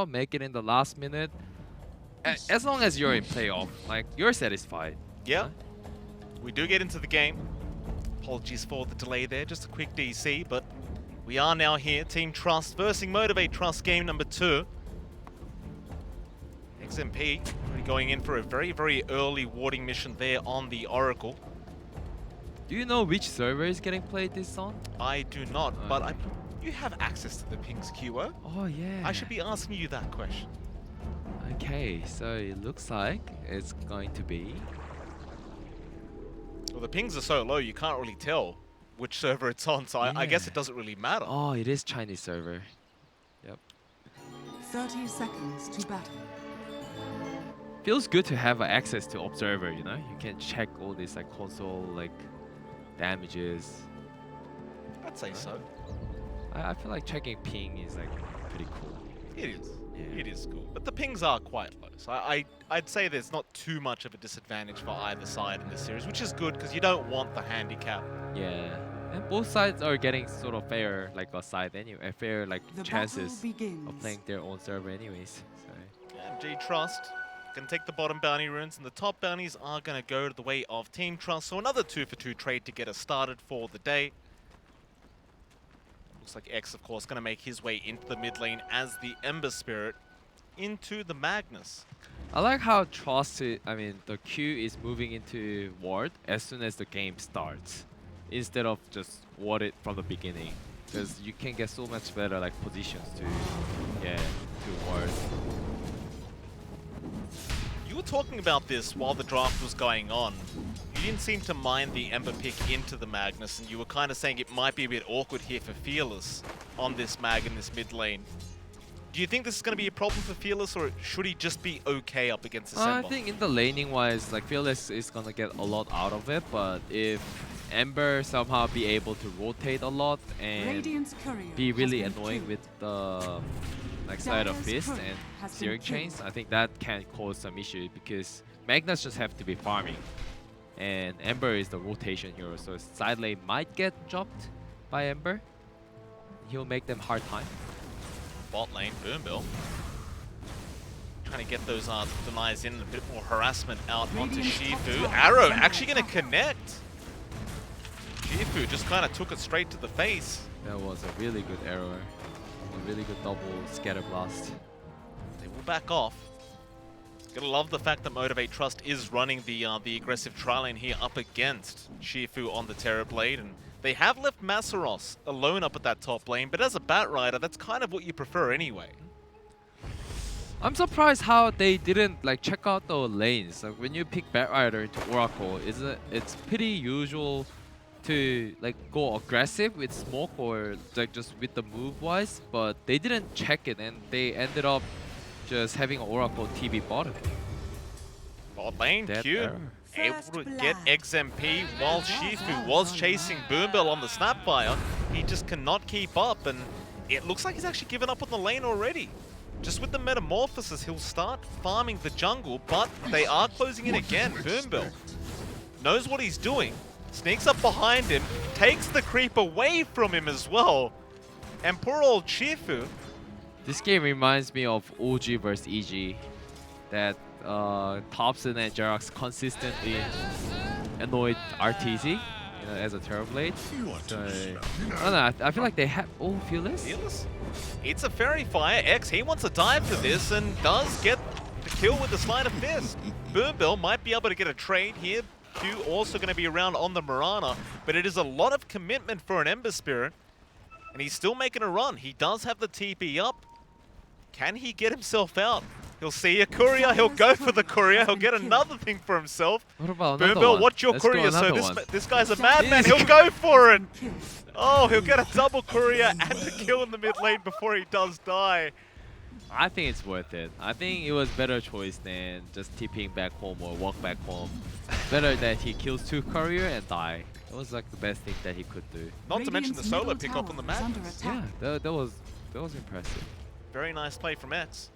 make it in the last minute. As long as you're in playoff, like you're satisfied. Yeah, Huh? we do get into the game. Apologies for the delay there, just a quick DC, but we are now here. Team Trust versus Motivate.Trust game number 2. XMP already going in for a very, very early warding mission there on the Oracle. Do you know which server is getting played this on? I do not, but you have access to the pings, QO. Oh yeah. I should be asking you that question. Okay, so it looks like it's going to be. Well, the pings are so low, you can't really tell which server it's on, so I guess it doesn't really matter. Oh, it is Chinese server. Yep. 30 seconds to battle. Feels good to have access to observer. You know, you can check all these like console like damages. I'd say so. I feel like checking ping is like pretty cool. It is. Yeah. It is cool. But the pings are quite low, so I'd say there's not too much of a disadvantage for either side in this series, which is good because you don't want the handicap. Yeah, and both sides are getting sort of fair like a side anyway, fair like The chances battle begins. of playing their own server anyways. So. MG Trust can take the bottom bounty runes, and the top bounties are going to go to the way of Team Trust. So another 2-for-2 trade to get us started for the day. Looks like X, of course, going to make his way into the mid lane as the Ember Spirit into the Magnus. I like how Trust, the Q is moving into ward as soon as the game starts, instead of just ward it from the beginning, because you can get so much better like positions to ward. You were talking about this while the draft was going on. You didn't seem to mind the Ember pick into the Magnus, and you were kind of saying it might be a bit awkward here for Fearless on this Mag in this mid lane. Do you think this is going to be a problem for Fearless, or should he just be okay up against this I Ember? think in the laning wise, like Fearless is gonna get a lot out of it, but if Ember somehow be able to rotate a lot and Radiant's courier be really has been annoying killed. with the like side of Dire's fist courier and has been steering killed. chains, I think that can cause some issue because Magnus just have to be farming, and Ember is the rotation hero, so side lane might get dropped by Ember. He'll make them hard time. Bot lane, Boombill. Trying to get those denies in, a bit more harassment out onto Radiant's top Shifu. tower Arrow is under actually going to attack. connect. Shifu just kind of took it straight to the face. That was a really good arrow, a really good double scatter blast. They will back off. Gotta love the fact that Motivate.Trust is running the aggressive tri-lane here up against Shifu on the Terrorblade, and they have left Masaros alone up at that top lane, but as a Bat Rider, that's kind of what you prefer anyway. I'm surprised how they didn't like check out the lanes. Like when you pick Bat Rider into Oracle, it's pretty usual to like go aggressive with smoke or like just with the move wise, but they didn't check it and they ended up just having Oracle TB bottom. Bot lane, Dead Q error. able First to blood. get XMP while Shifu was chasing Boombill on the Snapfire. He just cannot keep up, and it looks like he's actually given up on the lane already. Just with the Metamorphosis, he'll start farming the jungle, but they are closing in again. Boombill knows what he's doing, sneaks up behind him, takes the creep away from him as well. And poor old Shifu, This game reminds me of OG versus EG, that Thompson and Jerax consistently annoyed RTZ, you know, as a Terrorblade. So, I don't know, I feel like they have Fearless. Fearless? It's a Fairy Fire. X, he wants to dive for this and does get the kill with the Sleight of Fist. Boombill might be able to get a trade here. Q also going to be around on the Mirana, but it is a lot of commitment for an Ember Spirit, and he's still making a run. He does have the TP up. Can he get himself out? He'll see a courier, he'll go for the courier, he'll get another thing for himself. What about another Boombill, one? watch your Let's go courier, so another one. this guy's a madman, he'll go for it! Oh, he'll get a double courier and a kill in the mid lane before he does die. I think it's worth it. I think it was better choice than just TPing back home or walk back home. Better that he kills 2 courier and die. It was like the best thing that he could do. Not to mention the Radiant's solo middle pick up on the tower is under Magnus. attack. Yeah, that was impressive. Very nice play from X.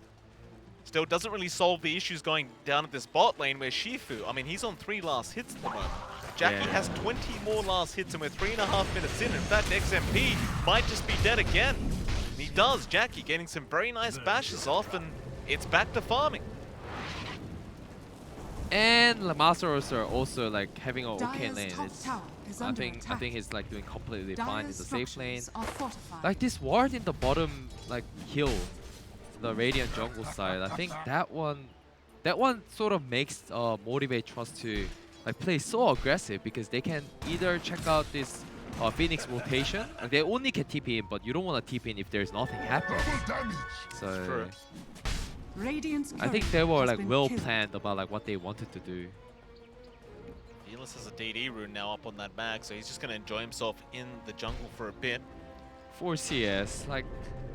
Still doesn't really solve the issues going down at this bot lane where Shifu, I mean, he's on 3 last hits at the moment. Jackie Yeah. has 20 more last hits and we're 3.5 minutes in. In fact, XMP might just be dead again. And he does. Jackie getting some very nice bashes off, and it's back to farming. And Lamasaros are also like having an okay Dire's lane. top It's, tower is I under think attack. he's like doing completely fine in Dire's the safe lane. structures are fortified. Like this ward in the bottom like hill, the Radiant jungle side. I think that one sort of makes Motivate.Trust to like play so aggressive because they can either check out this Phoenix rotation. Like they only can TP in, but you don't want to TP in if there's nothing happening. So True. Radiant's I think courier they were has like been well killed. planned about like what they wanted to do. Fearless has a DD rune now up on that bag, so he's just going to enjoy himself in the jungle for a bit. For CS, like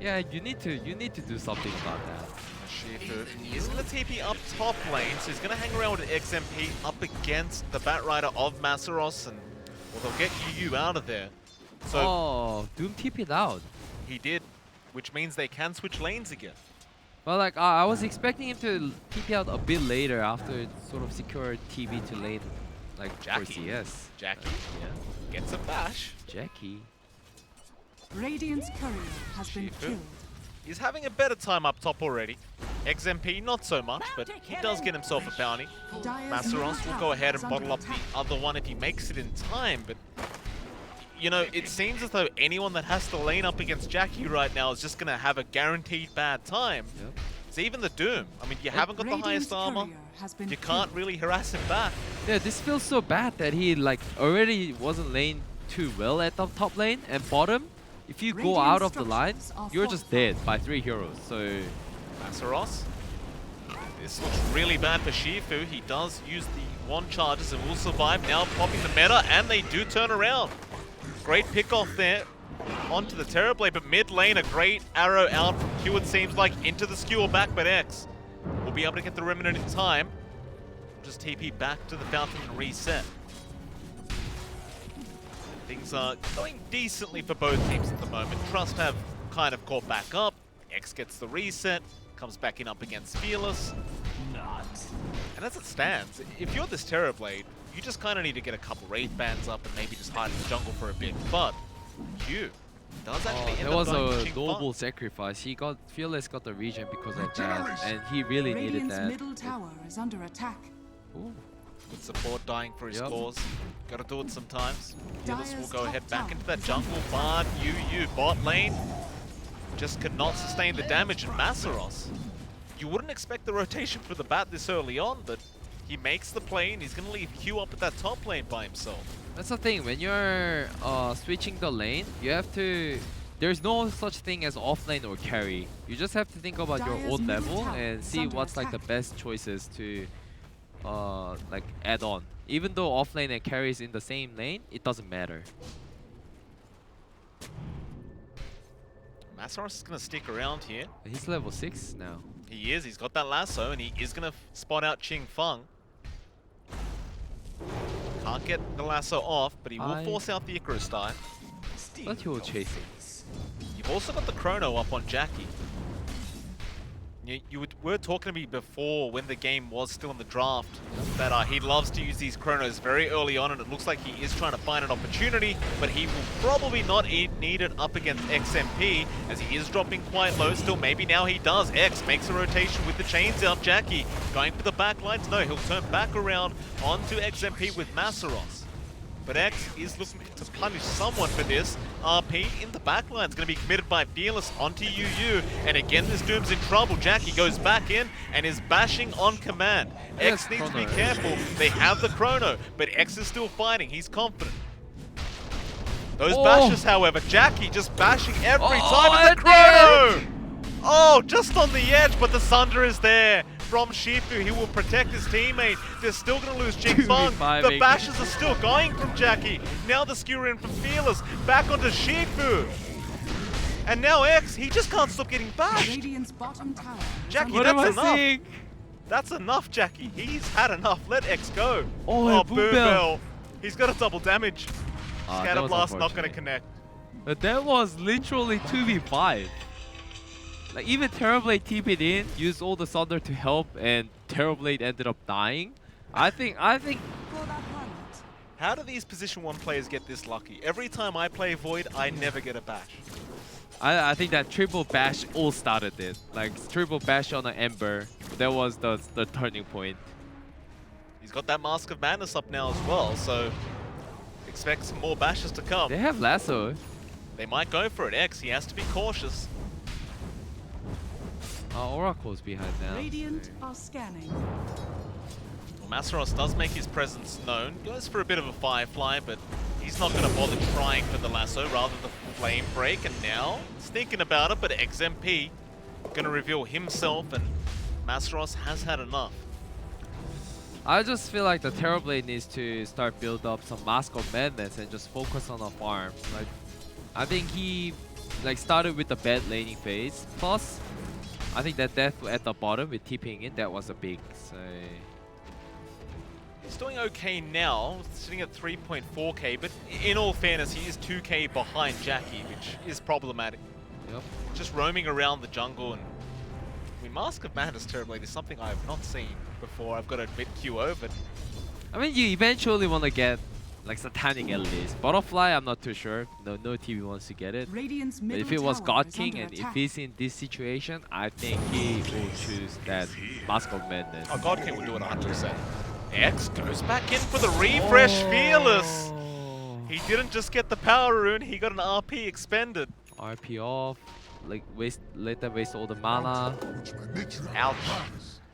yeah, you need to do something about that. Shifu is going to TP up top lane, so he's going to hang around with XMP up against the Batrider of Masaros, and well, they'll get UU out of there. So Oh, Doom TP'd out. he did, which means they can switch lanes again. Well, like I was expecting him to TP out a bit later after it sort of secured TV to lane, like for Jackie. CS. Jackie Yeah, gets a bash. Jackie. Radiant's courier has been Shifu. killed. He's having a better time up top already. XMP not so much, but he does get himself a bounty. Dire's Masaros middle will tower go ahead is and under bottle up the attack. other one if he makes it in time, but you know, it seems as though anyone that has to lane up against Jackie right now is just going to have a guaranteed bad time. Yep. It's even the Doom. I mean, you haven't got the Radiant's highest armor. courier has been You can't killed. really harass him back. Yeah, this feels so bad that he like already wasn't lane too well at the top lane and bottom. If you go Radiant out of the line, structures are you're just fortified. dead by 3 heroes. So Masaros. This looks really bad for Shifu. He does use the wand charges and will survive. Now popping the meta, and they do turn around. Great pick off there onto the Terrorblade, but mid lane, a great arrow out from Q, it seems like, into the skewer back, but X will be able to get the Remnant in time. Just TP back to the fountain and reset. Things are going decently for both teams at the moment. Trust have kind of caught back up. X gets the reset, comes back in up against Fearless. And as it stands, if you're this Terrorblade, you just kind of need to get a couple Wraith Bands up and maybe just hide in the jungle for a bit. But Q does actually end that up was going a to Ching noble Fang. sacrifice. Fearless got the region because of that, and he really needed Radiant's that. middle tower is under attack. Ooh. Good support dying for his Yep. cause. Gotta do it sometimes. Fearless will Dire's go top ahead back tower into that is jungle. under Bard, UU, bot lane. Just could not sustain the damage in Masaros. You wouldn't expect the rotation for the bat this early on, but he makes the play and he's gonna leave Q up at that top lane by himself. That's the thing. When you're switching the lane, you have to. There's no such thing as offlane or carry. You just have to think about your Dire's own middle level tower and is see under what's like the attack. best choices to like add on. Even though offlane and carry is in the same lane, it doesn't matter. Masaros is gonna stick around here. He's level 6 now. He is, he's got that lasso and he is gonna spot out Ching Fang. Can't get the lasso off, but he will force out the Icarus dive. But he will chase it. You've also got the Chrono up on Jackie. Were talking to me before when the game was still in the draft that he loves to use these Chronos very early on, and it looks like he is trying to find an opportunity, but he will probably not need it up against XMP as he is dropping quite low still. Maybe now he does. X makes a rotation with the chains out. Jackie going for the back lines. No, he'll turn back around onto XMP with Masaros. But X is looking to punish someone for this. RP in the backline is going to be committed by Fearless onto UU. And again, this Doom's in trouble. Jackie goes back in and is bashing on command. X needs to be careful. They have the Chrono, but X is still fighting. He's confident. Those bashes, however, Jackie just bashing every time with the Chrono! Oh, just on the edge, but the Sunder is there. From Shifu, he will protect his teammate. They're still going to lose Ching Fang. The bashes are still going from Jackie. Now the skewer in from Fearless. Back onto Shifu. And now X, he just can't stop getting bashed. Radiant's bottom tower is Jackie, under that's enough. That's enough, Jackie. He's had enough. Let X go. Oh, Boom Bell. He's got a double damage. Scatter was Blast not going to unfortunate. connect. But that was literally 2v5. Like even Terrorblade TP'd in, used all the Thunder to help, and Terrorblade ended up dying. I think for that hunt. How do these position 1 players get this lucky? Every time I play Void, I never get a bash. I think that triple bash all started it. Like triple bash on an Ember, that was the turning point. He's got that Mask of Madness up now as well, so expect some more bashes to come. They have lasso. They might go for it. X, he has to be cautious. Oracle's behind now. Radiant are scanning. Well, Masaros does make his presence known. Goes for a bit of a Firefly, but he's not going to bother trying for the lasso, rather the Flame Break. And now, he's thinking about it, but XMP going to reveal himself, and Masaros has had enough. I just feel like the Terrorblade needs to start build up some Mask of Madness and just focus on the farm. Like, I think he started with the bad laning phase. Plus, I think that death at the bottom with TPing in, that was a big. So He's doing okay now, sitting at 3.4k, but in all fairness, he is 2k behind Jackie, which is problematic. yep. Just roaming around the jungle, and I mean, Mask of Madness Terrorblade is something I have not seen before. I've got to admit, QO, but I mean, you eventually want to get like Satanic at least. Butterfly, I'm not too sure. No TV wants to get it. Radiant's But middle if it was tower God is King under and if attack. he's in this situation, I think he will choose that Mask of Madness. oh, God King will do it 100%. X goes back in for the refresh, Fearless. He didn't just get the power rune, he got an RP expended. RP off, like let them waste all the mana. Ouch.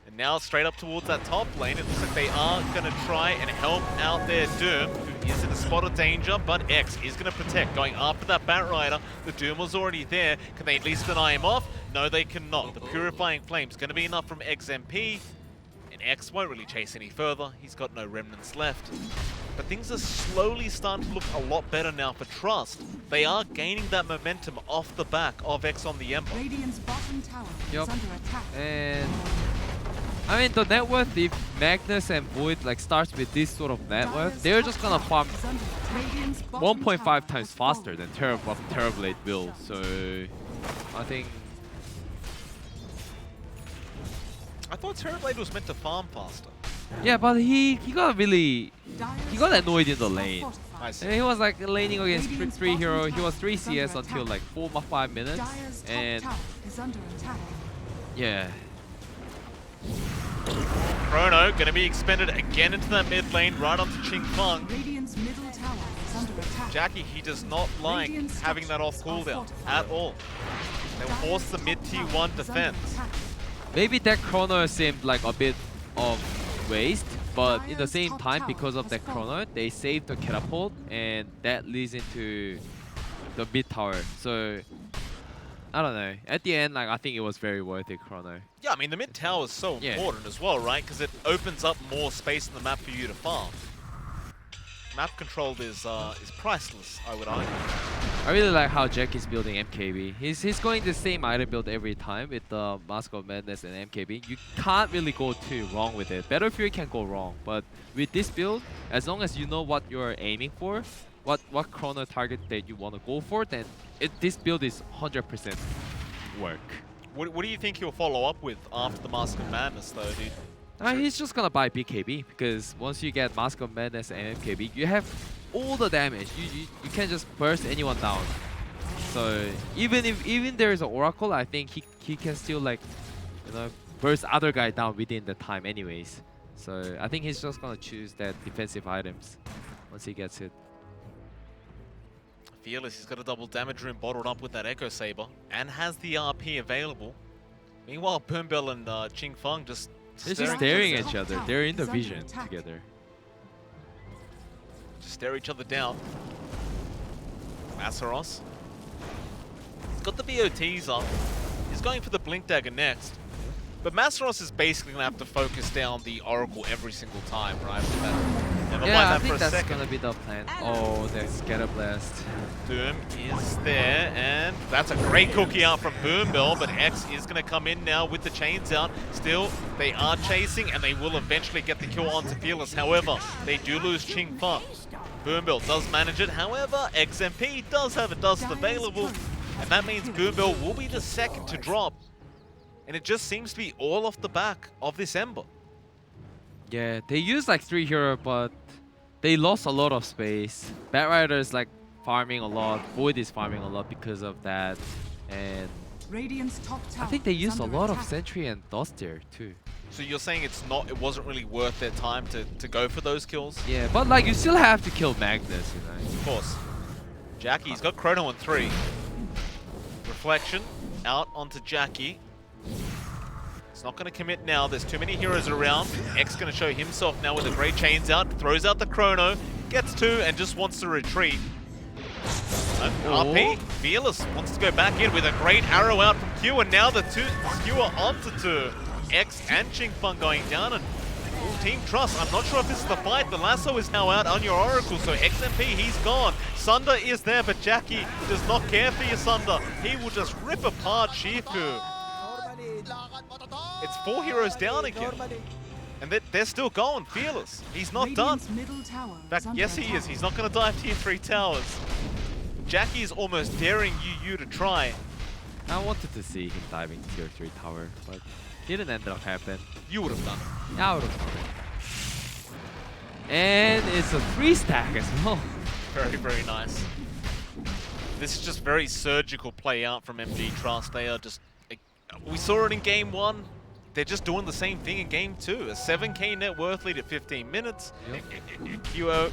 And now straight up towards that top lane, it looks like they are going to try and help out their Doom, who is in a spot of danger, but X is going to protect, going after that Batrider. The Doom was already there. Can they at least deny him off? No, they cannot. The Purifying Flame's going to be enough from XMP, and X won't really chase any further. He's got no remnants left. But things are slowly starting to look a lot better now for Trust. They are gaining that momentum off the back of X on the Ember. Radiant's bottom tower Yup. is under attack. And I mean, the net worth, if Magnus and Void like starts with this sort of net worth, they're just gonna farm Is under Radiant's bottom 1.5 tower times has faster fallen. than Terrorblade will. So I think I thought Terrorblade was meant to farm faster. yeah, but he got really Dire's got annoyed in the structures are lane. fortified. I see. He was like laning against Radiant's 3 hero. bottom He was tower 3 is under CS until attack. like 4 or 5 minutes, Dire's top and tower is under attack. yeah. Chrono going to be expended again into that mid lane, right onto Ching Feng. Radiant's middle tower is under attack. Jackie, he does not like Radiant's having that off structures are cooldown fortified. at all. They'll force the mid tier 1 defense. Maybe that chrono seemed like a bit of waste, but in the Dire's same top time, tower because of has that fallen. chrono, they saved the catapult, and that leads into the mid tower. So I don't know. At the end, like I think it was very worth it, chrono. Yeah, I mean, the mid tower is so Yeah. important as well, right? Because it opens up more space on the map for you to farm. Map control is priceless, I would argue. I really like how Jack is building MKB. He's going the same item build every time with the Mask of Madness and MKB. You can't really go too wrong with it. Battlefield can go wrong, but with this build, as long as you know what you're aiming for, what chrono target that you want to go for, then this build is 100% work. What do you think he'll follow up with after the Mask of Madness, though, dude? He's just gonna buy BKB because once you get Mask of Madness and MKB, you have all the damage. You can just burst anyone down. So even there is an Oracle, I think he can still like burst other guy down within the time anyways. So I think he's just gonna choose that defensive items once he gets it. Fearless, he's got a double damage rune bottled up with that Echo Saber and has the RP available. Meanwhile, Boombill and Ching Feng just They're just staring staring at at each each other. other. They're in the He's under vision attack. together. Just stare each other down. Masaros. He's got the BOTs up. He's going for the Blink Dagger next. But Masaros is basically going to have to focus down the Oracle every single time, right? Never mind Yeah, I that for think a that's second. gonna be the plan. Oh, there's Scatter Blast. Doom is there, and that's a great cookie out from Boombill, but X is going to come in now with the chains out. Still, they are chasing, and they will eventually get the kill onto Fearless. However, they do lose Ching Feng. Boombill does manage it. However, XMP does have a Dust available, and that means Boombill will be the second to drop. And it just seems to be all off the back of this Ember. Yeah, they used like 3 hero, but they lost a lot of space. Batrider is like farming a lot. Void is farming a lot because of that. and Radiant's top tower I think they is used a under lot of attack. Sentry and Dust there too. So you're saying it wasn't really worth their time to go for those kills? Yeah, but like you still have to kill Magnus, you know. Of course. Jackie's got Chrono on 3. Reflection out onto Jackie. It's not going to commit now. There's too many heroes around. X going to show himself now with the great chains out. Throws out the Chrono. Gets 2 and just wants to retreat. RP, Fearless wants to go back in with a great arrow out from Q, and now the Q are onto 2. X and Ching Feng going down, and Team Trust, I'm not sure if this is the fight. The lasso is now out on your Oracle, so XMP, he's gone. Sunder is there, but Jackie does not care for your Sunder. He will just rip apart Shifu. It's 4 heroes down again. And they're still going, Fearless. He's not Radiant's done. middle tower In fact, is under yes he attack. is. He's not going to dive tier 3 towers. Jackie is almost daring you to try. I wanted to see him diving tier 3 tower, but didn't end up happening. You would have done it. Yeah, I would have done it. And it's a 3 stack as well. Very, very nice. This is just very surgical play out from MG Trust. They are just... We saw it in game 1. They're just doing the same thing in game 2. A 7k net worth lead at 15 minutes. Yep. QO.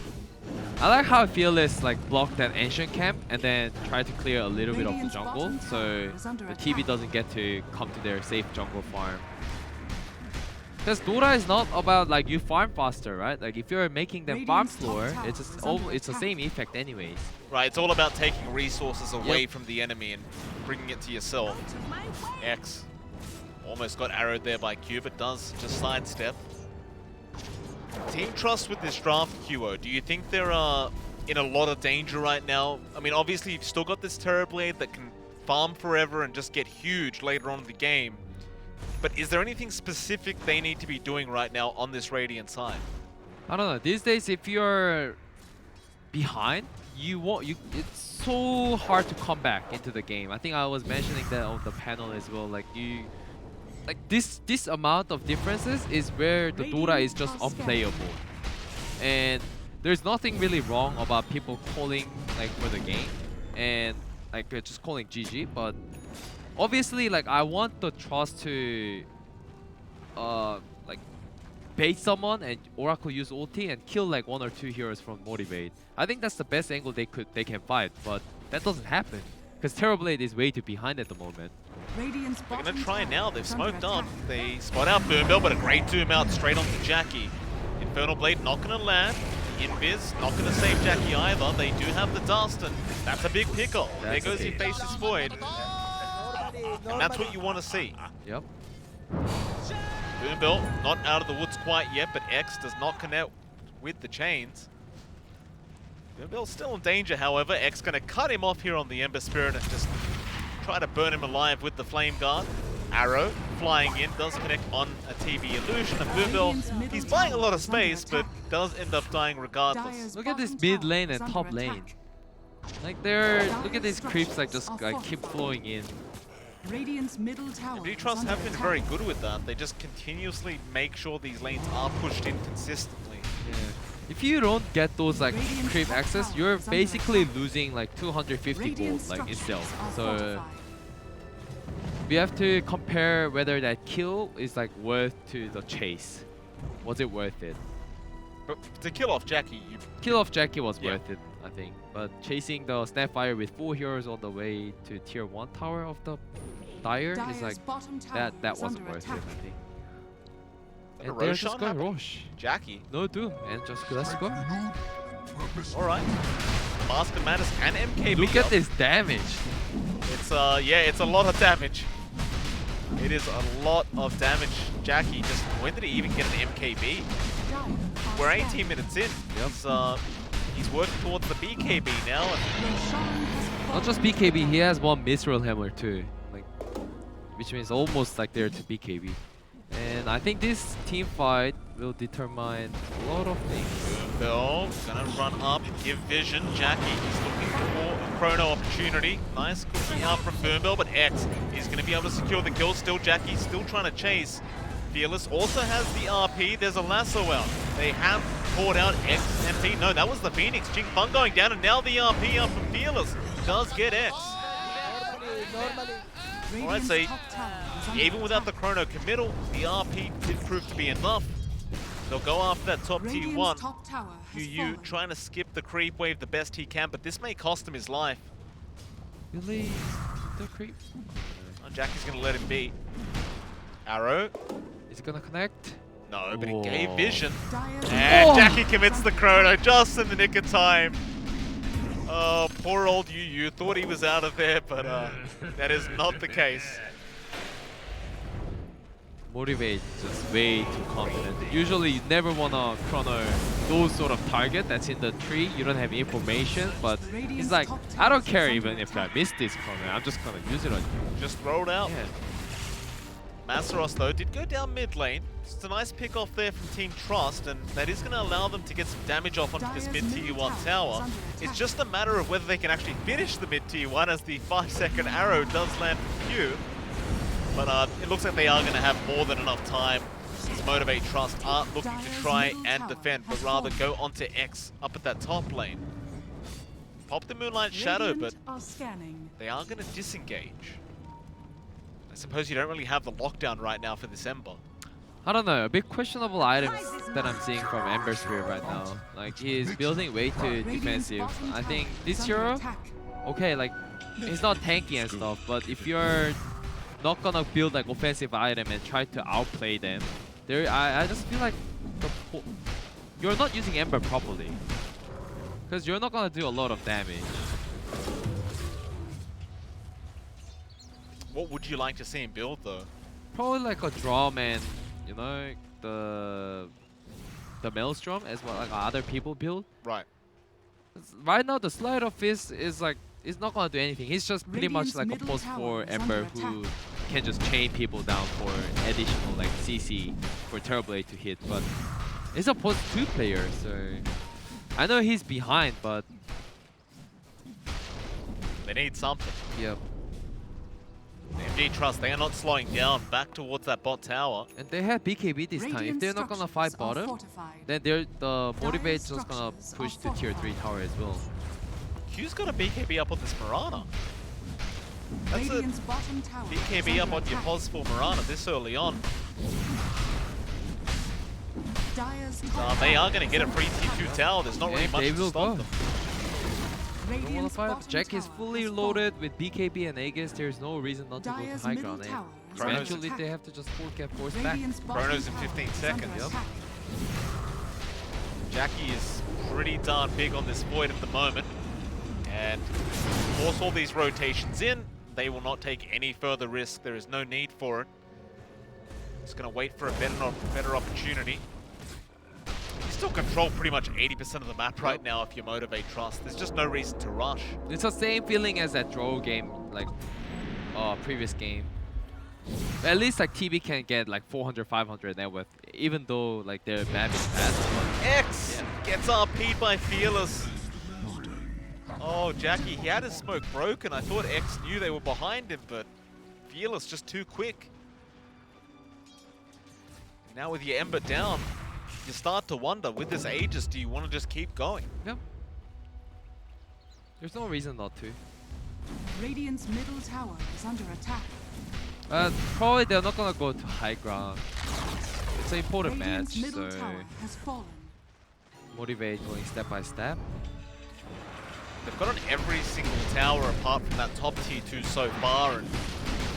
I like how Fearless like blocked that ancient camp and then tried to clear a little bit of the Radiant's jungle, bottom so tower is under the TV attack. doesn't get to come to their safe jungle farm. Because Dota is not about like you farm faster, right? Like if you're making them farm Radiant's top slower, tower it's just is under it's the attack. same effect anyways. Right, it's all about taking resources away Yep. from the enemy and bringing it to yourself. X almost got arrowed there by Q, but does just sidestep. Team Trust with this draft, QO, do you think they're in a lot of danger right now? I mean, obviously you've still got this Terrorblade that can farm forever and just get huge later on in the game. But is there anything specific they need to be doing right now on this Radiant side? I don't know. These days, if you're behind, it's so hard to come back into the game. I think I was mentioning that on the panel as well. Like this amount of differences is where the Dota is just unplayable. And there's nothing really wrong about people calling like for the game and like just calling GG, but obviously like I want the Trust to like bait someone and Oracle use ulti and kill like 1 or 2 heroes from Motivate. I think that's the best angle they can fight, but that doesn't happen because Terrorblade is way too behind at the moment. Radiant's They're bottom going to try tower now. They've is under smoked on. attack. They spot out Boombill, but a great doom out straight onto Jackie. Infernal Blade not going to land. Invis not going to save Jackie either. They do have the dust, and that's a big pickle. There That's goes a your big- Faceless Void. And that's what you want to see. Yep. Boombill not out of the woods quite yet, but X does not connect with the chains. Boombill's still in danger, however. X going to cut him off here on the Ember Spirit and just try to burn him alive with the Flame Guard. Arrow flying in, does connect on a TV illusion, and Boombill, he's buying a lot of space, but does end up dying regardless. Dyer's Look at this bottom mid tower lane is and under top attack. lane. Like look at these creeps like just like keep flowing in. Radiant's middle tower MG is Trust under have been attack. very good with that. They just continuously make sure these lanes are pushed in consistently. Yeah. If you don't get those like Radiant's creep top access, tower you're is under basically attack. losing like 250 Radiant gold like structures itself. are So fortified. we have to compare whether that kill is like worth to the chase. Was it worth it? But to kill off Jackie, you Kill off Jackie was Yeah. worth it, I think. But chasing the Snapfire with 4 heroes on the way to tier 1 tower of the Dire is Dyer's like bottom tower that is wasn't under worth attack. it, I think. Let a And they're Roshan just going happen. Rosh. Jackie. No doom, and just let's go. All right. Master Madness and MKB. Look at up. this damage. It's yeah, it's a lot of damage. It is a lot of damage. Jackie just, when did he even get an MKB? Dire are We're scared. 18 minutes in. Yep. He's working towards the BKB now. And Roshan has Not just fallen. BKB, he has 1 Mithril Hammer too. Like, which means almost like there to BKB. And I think this team fight will determine a lot of things. Boombill gonna run up, give vision. Jackie is looking for a chrono opportunity. Nice cookie out from Boombill, but X is gonna be able to secure the kill. Still Jackie, still trying to chase. Fearless also has the RP. There's a lasso out. They have caught out XMP. No, that was the Phoenix. Ching Feng going down, and now the RP out from Fearless does get X. Radiant's so top tower is under even without the attack. chrono committal, the RP did prove to be enough. They'll go after that top Radiant's T1. top tower has Yu fallen. trying to skip the creep wave the best he can, but this may cost him his life. Really? The creep? Oh, Jackie's gonna let him be. Arrow? Is it gonna connect? No, but he gave Whoa. vision. Dire's And Oh. Jackie commits the chrono just in the nick of time. Oh, poor old Yu thought he was out of there, but that is not the case. Motivate just way too confident. Usually you never wanna chrono those sort of target that's in the tree. You don't have information, but he's like, I don't care even if I miss this chrono. I'm just gonna use it on you. Just rolled out. Yeah. Masaros, though, did go down mid lane. It's a nice pick off there from Team Trust, and that is going to allow them to get some damage off onto this mid tier 1 tower. It's just a matter of whether they can actually finish the mid tier 1, as the 5-second arrow does land from Q. But it looks like they are going to have more than enough time, as Motivate.Trust aren't looking to try and defend, but rather go onto X up at that top lane. Pop the Moonlight Shadow, but Radiant are scanning. they are going to disengage. I suppose you don't really have the lockdown right now for this Ember. I don't know, a bit questionable items that I'm seeing from Ember Spirit right now. Like, he's building way too defensive. I think this hero, okay, like, he's not tanky and stuff, but if you're not gonna build like offensive item and try to outplay them, I just feel like you're not using Ember properly. Because you're not gonna do a lot of damage. What would you like to see him build, though? Probably like a drum and, you know, the maelstrom as well, like other people build. Right. Right now, the Slide of Fist is like, it's not gonna do anything. He's just pretty much Radiant's like a middle post tower for is Ember under who attack. can just chain people down for additional like CC for Terrorblade to hit. But it's a post 2 player, so I know he's behind, but They need something. yep. MG Trust, they are not slowing down back towards that bot tower. And they have BKB this time. If Radiant they're not gonna fight structures are bottom, fortified. then the Motivate's just gonna structures push are to tier 3 tower as well. Q's got a BKB up on this Mirana. That's a Radiant's bottom tower is BKB up under on your attack. possible Mirana this early on. Dire's top They tower are going to is get a under free attack. T2 tower. There's not really And much they to will stop go. them. Don't wanna Radiant's fight. bottom Jack is tower fully has loaded with BKB and Aegis. There's no reason not to go to Dire's high middle ground. tower And is under eventually attack. they have to just force back. Radiant's bottom Chronos in tower 15 is seconds. under Yep. attack. Jackie is pretty darn big on this Void at the moment. And force all these rotations in. They will not take any further risk. There is no need for it. Just going to wait for a better opportunity. You still control pretty much 80% of the map right now if you Motivate.Trust. There's just no reason to rush. It's the same feeling as that draw game, like previous game. At least like TB can get like 400, 500 net worth, even though like their map is fast. X gets RP'd by Fearless. Oh, Jackie, he had his smoke broken. I thought X knew they were behind him, but Fearless just too quick. Now with your Ember down, you start to wonder, with this Aegis, do you want to just keep going? Yep. There's no reason not to. Radiant's middle tower is under attack. Probably they're not gonna go to high ground. It's an important Radiant's match, middle so tower has fallen. Motivate going step by step. They've got on every single tower apart from that top tier 2 so far, and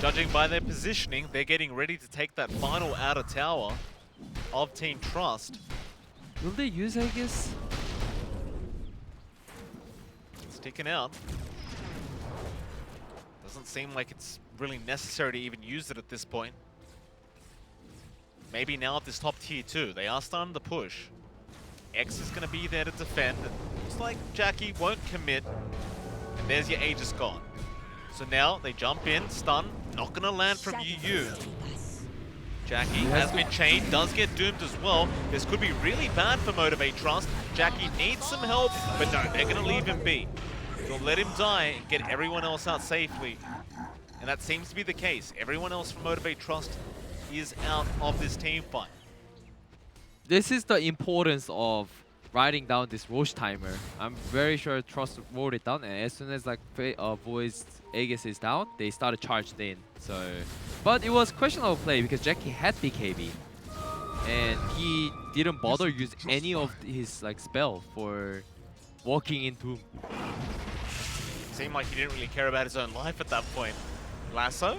judging by their positioning, they're getting ready to take that final outer tower of Team Trust. Will they use Aegis? Sticking out. Doesn't seem like it's really necessary to even use it at this point. Maybe now at this top tier 2, they are starting to push. X is going to be there to defend. It looks like Jackie won't commit. And there's your Aegis gone. So now they jump in, stun, not going to land from Yu. Jackie has been chained, does get doomed as well. This could be really bad for Motivate.Trust. Jackie needs some help, but no, they're going to leave him be. They'll let him die and get everyone else out safely. And that seems to be the case. Everyone else from Motivate.Trust is out of this team fight. This is the importance of writing down this Roche timer. I'm very sure Trust wrote it down, and as soon as like Void's Aegis is down, they started charged in. So, but it was questionable play because Jackie had BKB, and he didn't bother use any of his like spell for walking in Doom. Seemed like he didn't really care about his own life at that point. Lasso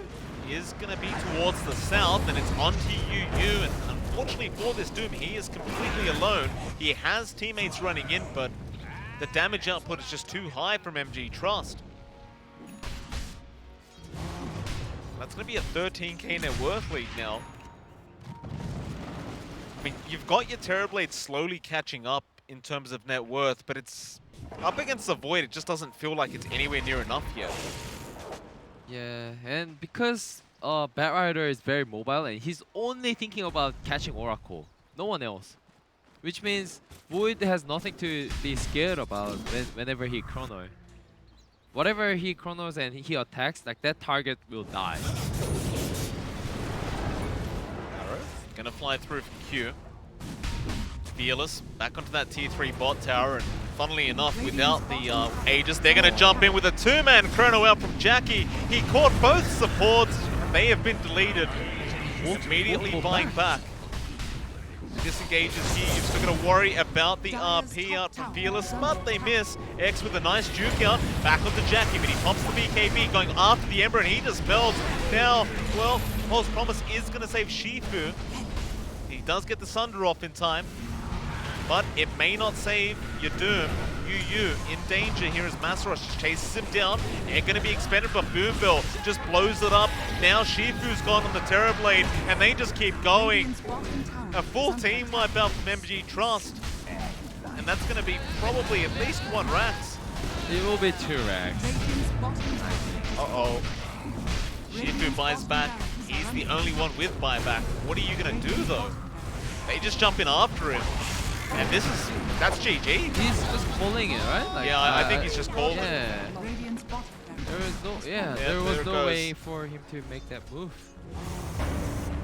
is going to be towards the south, and it's onto UU, and unfortunately for this Doom, he is completely alone. He has teammates running in, but the damage output is just too high from MG.Trust. That's going to be a 13k net worth lead now. I mean, you've got your Terrorblade slowly catching up in terms of net worth, but it's up against the Void. It just doesn't feel like it's anywhere near enough yet. Yeah, and because Batrider is very mobile and he's only thinking about catching Oracle, no one else. Which means Void has nothing to be scared about whenever he chrono. Whatever he chronos and he attacks, like that target will die. Arrow gonna fly through from Q. Fearless back onto that tier 3 bot tower, and funnily enough, without the Aegis, they're gonna jump in with a 2-man chrono out from Jackie. He caught both supports, and they have been deleted. Immediately buying back. Disengages here. You're still gonna worry about the RP out from Fearless, but they miss. X with a nice juke out, back onto Jackie, but he pops the BKB, going after the Ember, and he just melts. Now, well, False Promise is gonna save Shifu. He does get the Sunder off in time, but it may not save your Doom. UU in danger here as Masaros chases him down. They're going to be expended, but Boombill just blows it up. Now Shifu's gone on the Terrorblade, and they just keep going. A full team wipe out from MG.Trust, and that's going to be probably at least 1 Rax. It will be 2 racks. Uh-oh. Shifu buys back. He's the only one with buyback. What are you going to do, though? They just jump in after him. And that's GG. He's just calling it, right? Like, yeah, I think he's just called it. Yeah. There was no way for him to make that move.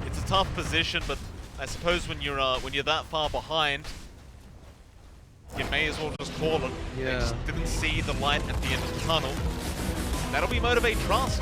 It's a tough position, but I suppose when you're that far behind, you may as well just call it. Yeah. They just didn't see the light at the end of the tunnel. That'll be Motivate.Trust.